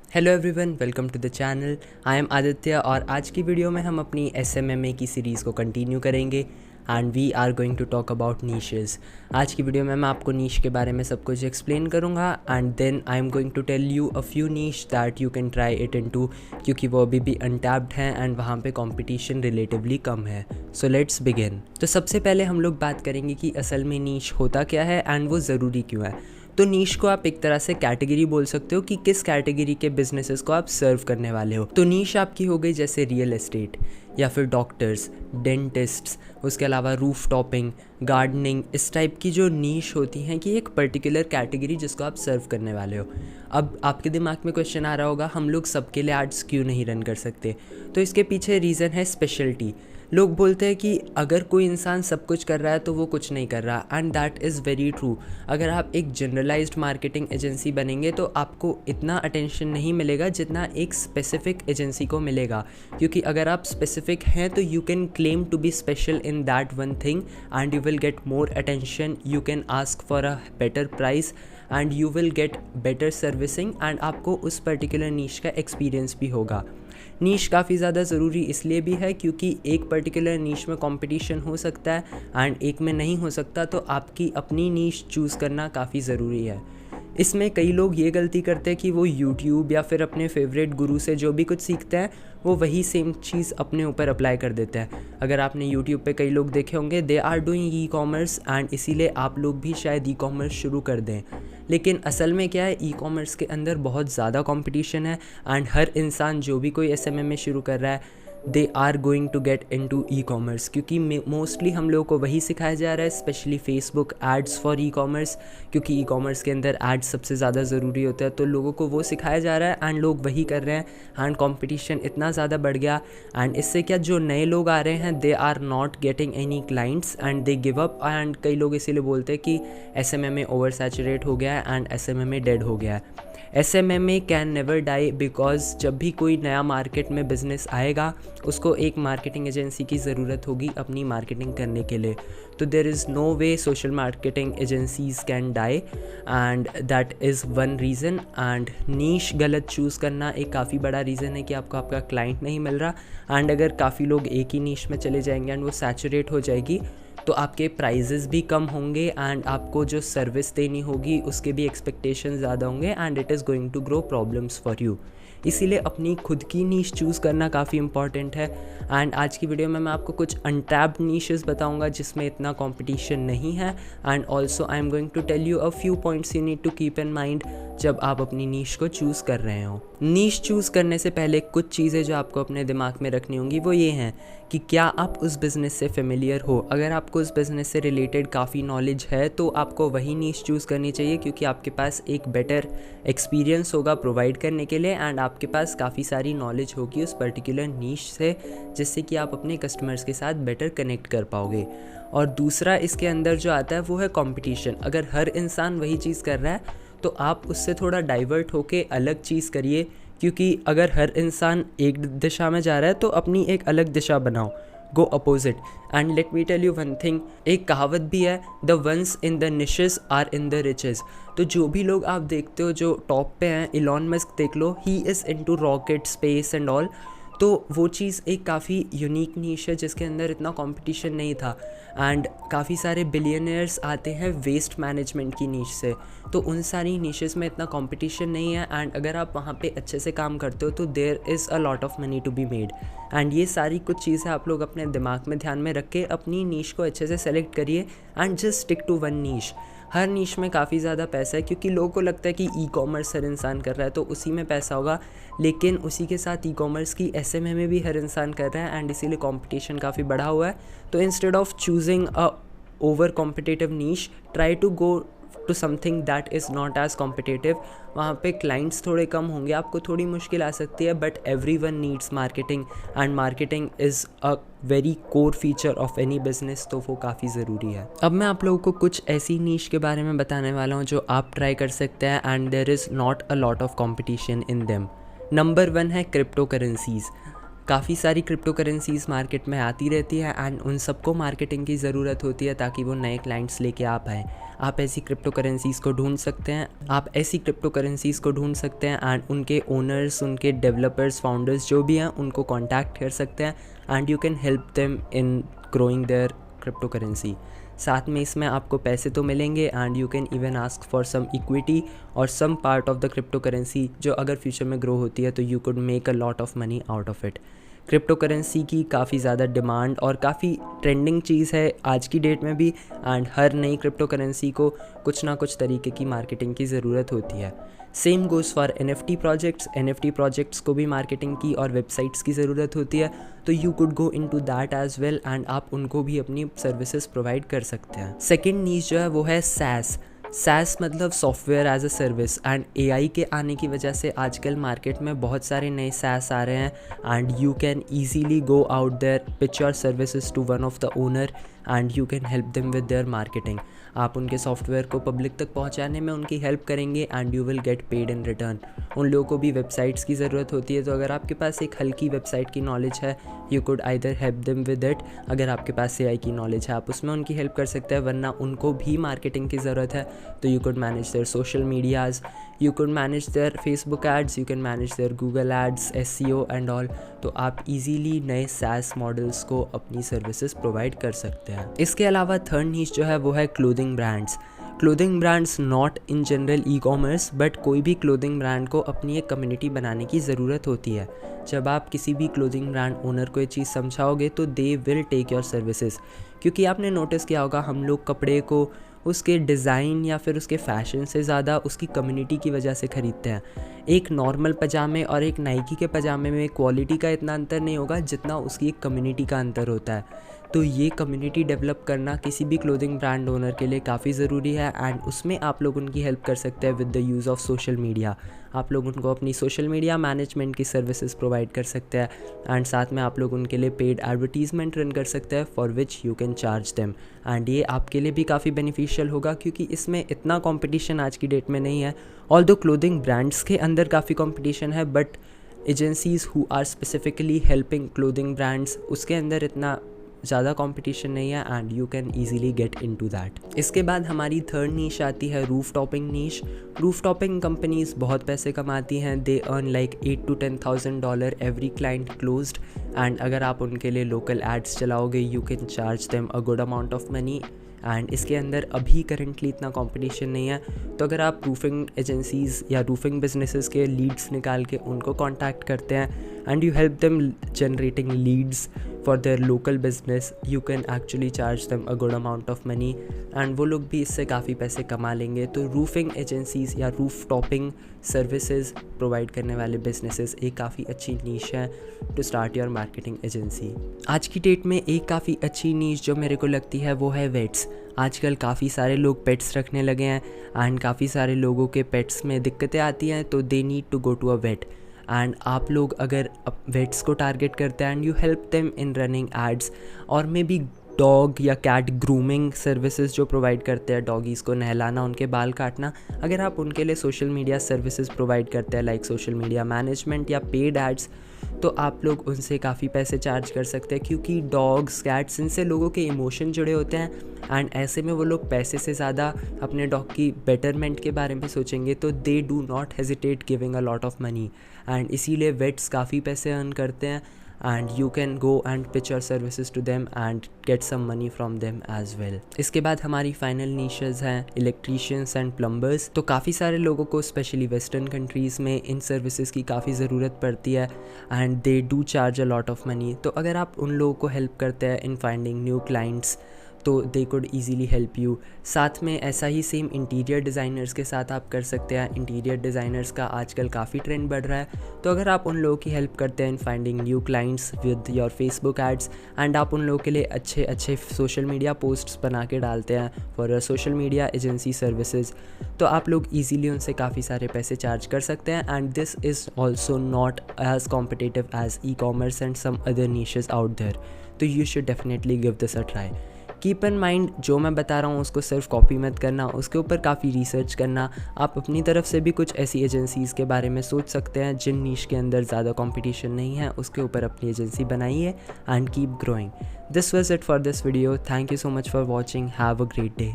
Hello everyone, welcome to the channel. I am Aditya और आज की वीडियो में हम अपनी एसएमएमए की सीरीज़ को कंटिन्यू करेंगे and we are going to talk about niches. आज की वीडियो में मैं आपको नीश के बारे में सब कुछ एक्सप्लेन करूँगा and then I am going to tell you a few niche that you can try it into, क्योंकि वो अभी भी अनटैप्ड हैं एंड वहाँ पे कंपटीशन रिलेटिवली कम है। So let's begin. तो सबसे पहले हम लोग बात करेंगे कि असल में नीश होता क्या है एंड वो ज़रूरी क्यों है। तो नीश को आप एक तरह से कैटेगरी बोल सकते हो कि किस कैटेगरी के बिजनेसेस को आप सर्व करने वाले हो। तो नीश आपकी हो गई जैसे रियल एस्टेट या फिर डॉक्टर्स, डेंटिस्ट्स, उसके अलावा रूफ टॉपिंग, गार्डनिंग, इस टाइप की जो नीश होती हैं कि एक पर्टिकुलर कैटेगरी जिसको आप सर्व करने वाले हो। अब आपके दिमाग में क्वेश्चन आ रहा होगा, हम लोग सबके लिए एड्स क्यों नहीं रन कर सकते? तो इसके पीछे रीज़न है स्पेशलिटी। लोग बोलते हैं कि अगर कोई इंसान सब कुछ कर रहा है तो वो कुछ नहीं कर रहा, and that is very true. अगर आप एक जनरलाइज्ड मार्केटिंग एजेंसी बनेंगे तो आपको इतना अटेंशन नहीं मिलेगा जितना एक स्पेसिफिक एजेंसी को मिलेगा, क्योंकि अगर आप स्पेसिफिक हैं तो you can claim to be special in that one thing and you will get more attention, you can ask for a better price and you will get better servicing and आपको उस particular नीश का experience भी होगा। नीश काफ़ी ज़्यादा ज़रूरी इसलिए भी है क्योंकि एक पर्टिकुलर नीश में कंपटीशन हो सकता है एंड एक में नहीं हो सकता, तो आपकी अपनी नीश चूज़ करना काफ़ी ज़रूरी है। इसमें कई लोग ये गलती करते हैं कि वो यूट्यूब या फिर अपने फेवरेट गुरु से जो भी कुछ सीखते हैं वो वही सेम चीज़ अपने ऊपर अप्लाई कर देते हैं। अगर आपने यूट्यूब पे कई लोग देखे होंगे, they are doing e commerce and इसीलिए आप लोग भी शायद ई कॉमर्स शुरू कर दें। लेकिन असल में क्या है, ई कॉमर्स के अंदर बहुत ज़्यादा कंपटीशन है एंड हर इंसान जो भी कोई एसएमएम में शुरू कर रहा है they are going to get in to e commerce, क्योंकि मोस्टली हम लोगों को वही सिखाया जा रहा है, specially Facebook ads for e commerce, क्योंकि ई कॉमर्स के अंदर एड्स सबसे ज़्यादा ज़रूरी होता है। तो लोगों को वो सिखाया जा रहा है एंड लोग वही कर रहे हैं एंड कंपटीशन इतना ज़्यादा बढ़ गया एंड इससे क्या, जो नए लोग आ रहे हैं they are not getting any clients and they give up. And कई लोग इसीलिए बोलते हैं कि एसएमएम ओवर सैचुरेट हो गया है एंड एसएमएम डेड हो गया है। SMM can never die because जब भी कोई नया मार्केट में बिजनेस आएगा उसको एक मार्केटिंग एजेंसी की ज़रूरत होगी अपनी मार्केटिंग करने के लिए। तो there is no way social marketing agencies can die and that is one reason. And niche गलत चूज़ करना एक काफ़ी बड़ा रीज़न है कि आपको आपका क्लाइंट नहीं मिल रहा एंड अगर काफ़ी लोग एक ही नीश में चले जाएंगे एंड वो सैचुरेट हो जाएगी तो आपके प्राइजेस भी कम होंगे एंड आपको जो सर्विस देनी होगी उसके भी एक्सपेक्टेशन ज़्यादा होंगे and it is going to grow problems for you. इसीलिए अपनी खुद की नीश चूज़ करना काफ़ी इंपॉर्टेंट है। एंड आज की वीडियो में मैं आपको कुछ अनटैप्ड नीशेस बताऊंगा जिसमें इतना कंपटीशन नहीं है and also I am going to tell you a few points you need to keep in mind जब आप अपनी नीश को चूज़ कर रहे हो। नीश चूज़ करने से पहले कुछ चीज़ें जो आपको अपने दिमाग में रखनी होंगी वो ये हैं कि क्या आप उस बिज़नेस से फेमिलियर हो। अगर आपको उस बिज़नेस से रिलेटेड काफ़ी नॉलेज है तो आपको वही नीश चूज़ करनी चाहिए, क्योंकि आपके पास एक बेटर एक्सपीरियंस होगा प्रोवाइड करने के लिए एंड आपके पास काफ़ी सारी नॉलेज होगी उस पर्टिकुलर नीश से, जिससे कि आप अपने कस्टमर्स के साथ बेटर कनेक्ट कर पाओगे। और दूसरा इसके अंदर जो आता है वो है कंपटीशन। अगर हर इंसान वही चीज़ कर रहा है तो आप उससे थोड़ा डाइवर्ट होके अलग चीज़ करिए, क्योंकि अगर हर इंसान एक दिशा में जा रहा है तो अपनी एक अलग दिशा बनाओ, go opposite. And let me tell you one thing, एक कहावत भी है, the ones in the niches are in the riches. तो जो भी लोग आप देखते हो जो टॉप पे हैं, इलॉन मस्क देख लो, he is into rocket space and all, तो वो चीज़ एक काफ़ी यूनिक नीश है जिसके अंदर इतना कंपटीशन नहीं था एंड काफ़ी सारे बिलियनियर्स आते हैं वेस्ट मैनेजमेंट की नीश से, तो उन सारी नीशेस में इतना कंपटीशन नहीं है एंड अगर आप वहाँ पे अच्छे से काम करते हो तो there is a lot of money to be made. And ये सारी कुछ चीज़ें आप लोग अपने दिमाग में ध्यान में रख के अपनी नीश को अच्छे से सेलेक्ट करिए and just stick to one niche. हर नीश में काफ़ी ज़्यादा पैसा है, क्योंकि लोगों को लगता है कि ई कॉमर्स हर इंसान कर रहा है तो उसी में पैसा होगा, लेकिन उसी के साथ ई कॉमर्स की एसएमएम में भी हर इंसान कर रहा है एंड इसीलिए कंपटीशन काफ़ी बढ़ा हुआ है। तो instead of choosing a over competitive niche, try to go to something that is not as competitive. वहाँ पे क्लाइंट्स थोड़े कम होंगे, आपको थोड़ी मुश्किल आ सकती है, but every one needs marketing and marketing is a very core feature of any business, तो वो काफ़ी ज़रूरी है। अब मैं आप लोगों को कुछ ऐसी नीश के बारे में बताने वाला हूँ जो आप ट्राई कर सकते हैं and there is not a lot of competition in them. Number 1 है क्रिप्टो करेंसीज़। काफ़ी सारी क्रिप्टो करेंसीज़ मार्केट में आती रहती है एंड उन सबको मार्केटिंग की ज़रूरत होती है ताकि वो नए क्लाइंट्स लेके आ पाएँ। आप ऐसी क्रिप्टो करेंसीज़ को ढूंढ सकते हैं एंड उनके ओनर्स, उनके डेवलपर्स, फाउंडर्स जो भी हैं उनको कांटेक्ट कर सकते हैं and you can help them in growing their cryptocurrency. साथ में इसमें आपको पैसे तो मिलेंगे and you can even ask for some equity और some part of the cryptocurrency, जो अगर फ्यूचर में ग्रो होती है तो you could make a lot of money out of it. Cryptocurrency की काफ़ी ज़्यादा डिमांड और काफ़ी ट्रेंडिंग चीज़ है आज की डेट में भी एंड हर नई क्रिप्टो करेंसी को कुछ ना कुछ तरीके की मार्केटिंग की ज़रूरत होती है। Same goes for NFT projects को भी मार्केटिंग की और वेबसाइट्स की ज़रूरत होती है, तो you could go into that as well and आप उनको भी अपनी सर्विसेज प्रोवाइड कर सकते हैं। सेकेंड नीश जो है वो है SaaS मतलब software as a service. And AI के आने की वजह से आजकल मार्केट में बहुत सारे नए SaaS आ रहे हैं and you can easily go out there, pitch your services to one of the owner and you can help them with their marketing. आप उनके सॉफ्टवेयर को पब्लिक तक पहुंचाने में उनकी हेल्प करेंगे and you will get paid in return. उन लोगों को भी वेबसाइट्स की ज़रूरत होती है, तो अगर आपके पास एक हल्की वेबसाइट की नॉलेज है you could either help them with it. अगर आपके पास AI की नॉलेज है आप उसमें उनकी हेल्प कर सकते हैं, वरना उनको भी मार्केटिंग की ज़रूरत है तो you could manage their social medias, you could manage their Facebook ads, you can manage their Google ads, SEO and all. तो आप इजीली नए SaaS मॉडल्स को अपनी सर्विसेज प्रोवाइड कर सकते हैं। इसके अलावा थर्ड नीश जो है वो है clothing brands not in general ecommerce, but कोई भी क्लोथिंग ब्रांड को अपनी एक कम्युनिटी बनाने की ज़रूरत होती है। जब आप किसी भी क्लोथिंग ब्रांड ओनर को ये चीज़ समझाओगे तो they will take your services, क्योंकि आपने नोटिस किया होगा हम लोग कपड़े को उसके डिज़ाइन या फिर उसके फ़ैशन से ज़्यादा उसकी कम्युनिटी की वजह से ख़रीदते हैं। एक नॉर्मल पजामे और एक नाइकी के पजामे में क्वालिटी का इतना अंतर नहीं होगा जितना उसकी एक कम्युनिटी का अंतर होता है। तो ये कम्युनिटी डेवलप करना किसी भी क्लोथिंग ब्रांड ओनर के लिए काफ़ी ज़रूरी है एंड उसमें आप लोग उनकी हेल्प कर सकते हैं with the use of social media. आप लोग उनको अपनी सोशल मीडिया मैनेजमेंट की सर्विसेज प्रोवाइड कर सकते हैं एंड साथ में आप लोग उनके लिए पेड एडवर्टीजमेंट रन कर सकते हैं for which you can charge them. And ये आपके लिए भी काफ़ी बेनिफिशियल होगा क्योंकि इसमें इतना कंपटीशन आज की डेट में नहीं है। ऑल्दो क्लोथिंग ब्रांड्स के अंदर काफ़ी कंपटीशन है, but agencies who are specifically helping clothing brands उसके अंदर इतना ज़्यादा कंपटीशन नहीं है and you can easily get into that. इसके बाद हमारी थर्ड नीश आती है roof topping niche. Roof topping companies बहुत पैसे कमाती हैं, they earn like $8,000 to $10,000 every client closed and अगर आप उनके लिए लोकल एड्स चलाओगे you can charge them a good amount of money and इसके अंदर अभी करंटली इतना कंपटीशन नहीं है। तो अगर आप रूफिंग एजेंसीज़ या रूफिंग बिजनेसेस के लीड्स निकाल के उनको कांटेक्ट करते हैं and you help them generating leads for their local business, you can actually charge them a good amount of money and वो लोग भी इससे काफ़ी पैसे कमा लेंगे। तो रूफिंग एजेंसीज़ या रूफ टॉपिंग सर्विसेज प्रोवाइड करने वाले बिजनेसेस एक काफ़ी अच्छी नीश है to start your marketing agency. आज की डेट में एक काफ़ी अच्छी नीश जो मेरे को लगती है वो है वेट्स। आजकल काफ़ी सारे लोग पेट्स रखने लगे हैं एंड काफ़ी सारे लोगों के पेट्स में दिक्कतें आती हैं, तो they need to go to a vet and आप लोग अगर वेट्स को टारगेट करते हैं and you help them in running ads और मे बी डॉग या कैट ग्रूमिंग सर्विसेज जो प्रोवाइड करते हैं, डॉगीज़ को नहलाना, उनके बाल काटना, अगर आप उनके लिए सोशल मीडिया सर्विसेज प्रोवाइड करते हैं लाइक सोशल मीडिया मैनेजमेंट या पेड एड्स, तो आप लोग उनसे काफ़ी पैसे चार्ज कर सकते हैं क्योंकि डॉग्स, कैट्स, इनसे लोगों के इमोशन जुड़े होते हैं एंड ऐसे में वो लोग पैसे से ज़्यादा अपने डॉग की बेटरमेंट के बारे में सोचेंगे, तो they do not hesitate giving a lot of money and इसीलिए वेट्स काफ़ी पैसे अर्न करते हैं and you can go and pitch your services to them and get some money from them as well. इसके बाद हमारी फाइनल नीशेस हैं electricians and plumbers. तो काफ़ी सारे लोगों को स्पेशली वेस्टर्न कंट्रीज़ में इन सर्विसेज की काफ़ी ज़रूरत पड़ती है and they do charge a lot of money. तो अगर आप उन लोगों को हेल्प करते हैं इन फाइंडिंग न्यू क्लाइंट्स तो they could easily help you. साथ में ऐसा ही सेम इंटीरियर डिज़ाइनर्स के साथ आप कर सकते हैं। इंटीरियर डिज़ाइनर्स का आजकल काफ़ी ट्रेंड बढ़ रहा है, तो अगर आप उन लोगों की हेल्प करते हैं in finding new clients with your Facebook ads and आप उन लोगों के लिए अच्छे अच्छे सोशल मीडिया पोस्ट्स बना के डालते हैं for your social media agency services, तो आप लोग ईजीली उनसे काफ़ी सारे पैसे चार्ज कर सकते हैं and this is also not as competitive as e commerce and some other niches out there, तो you should definitely give this a try. Keep in mind जो मैं बता रहा हूँ उसको सिर्फ कॉपी मत करना, उसके ऊपर काफ़ी रिसर्च करना। आप अपनी तरफ से भी कुछ ऐसी एजेंसीज़ के बारे में सोच सकते हैं जिन नीश के अंदर ज़्यादा कंपटीशन नहीं है, उसके ऊपर अपनी एजेंसी बनाइए and keep growing. This was it for this video. Thank you so much for watching. Have a great day.